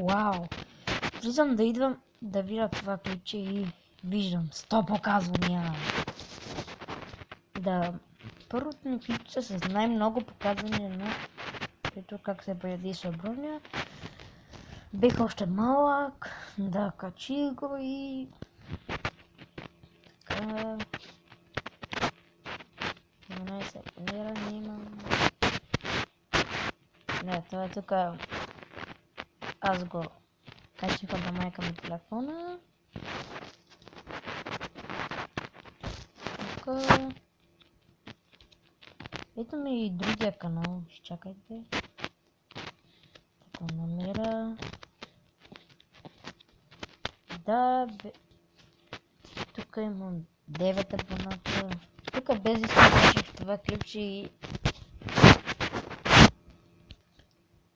Вау! Влизам да идвам да видя това клипче и виждам 100 показвания. Да, първото ми клипче с най-много показвания на ето как се появи Шаброня. Бех още малък, да, качих го и така. 12 абонирани имам. Не, това е тук. Аз го качих от майка ми телефона. Тук. Ето ми и другия канал. Изчакайте. Така намеря. Да, тук имам 9 абоната. Тук без изключих това клипче и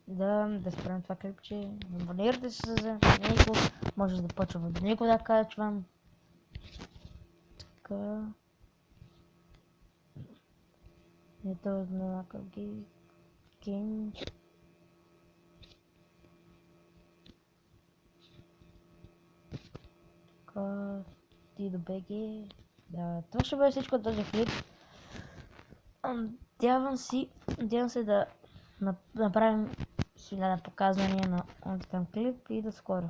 да спрем това клипче. Абонирайте се за него. Може да почвам от него да качвам. Така. Ето на ги King. Така. Ти до БГ. Да, това ще бъде всичко от този клип. Надявам се да направим 1000 показвания на този клип и до скоро.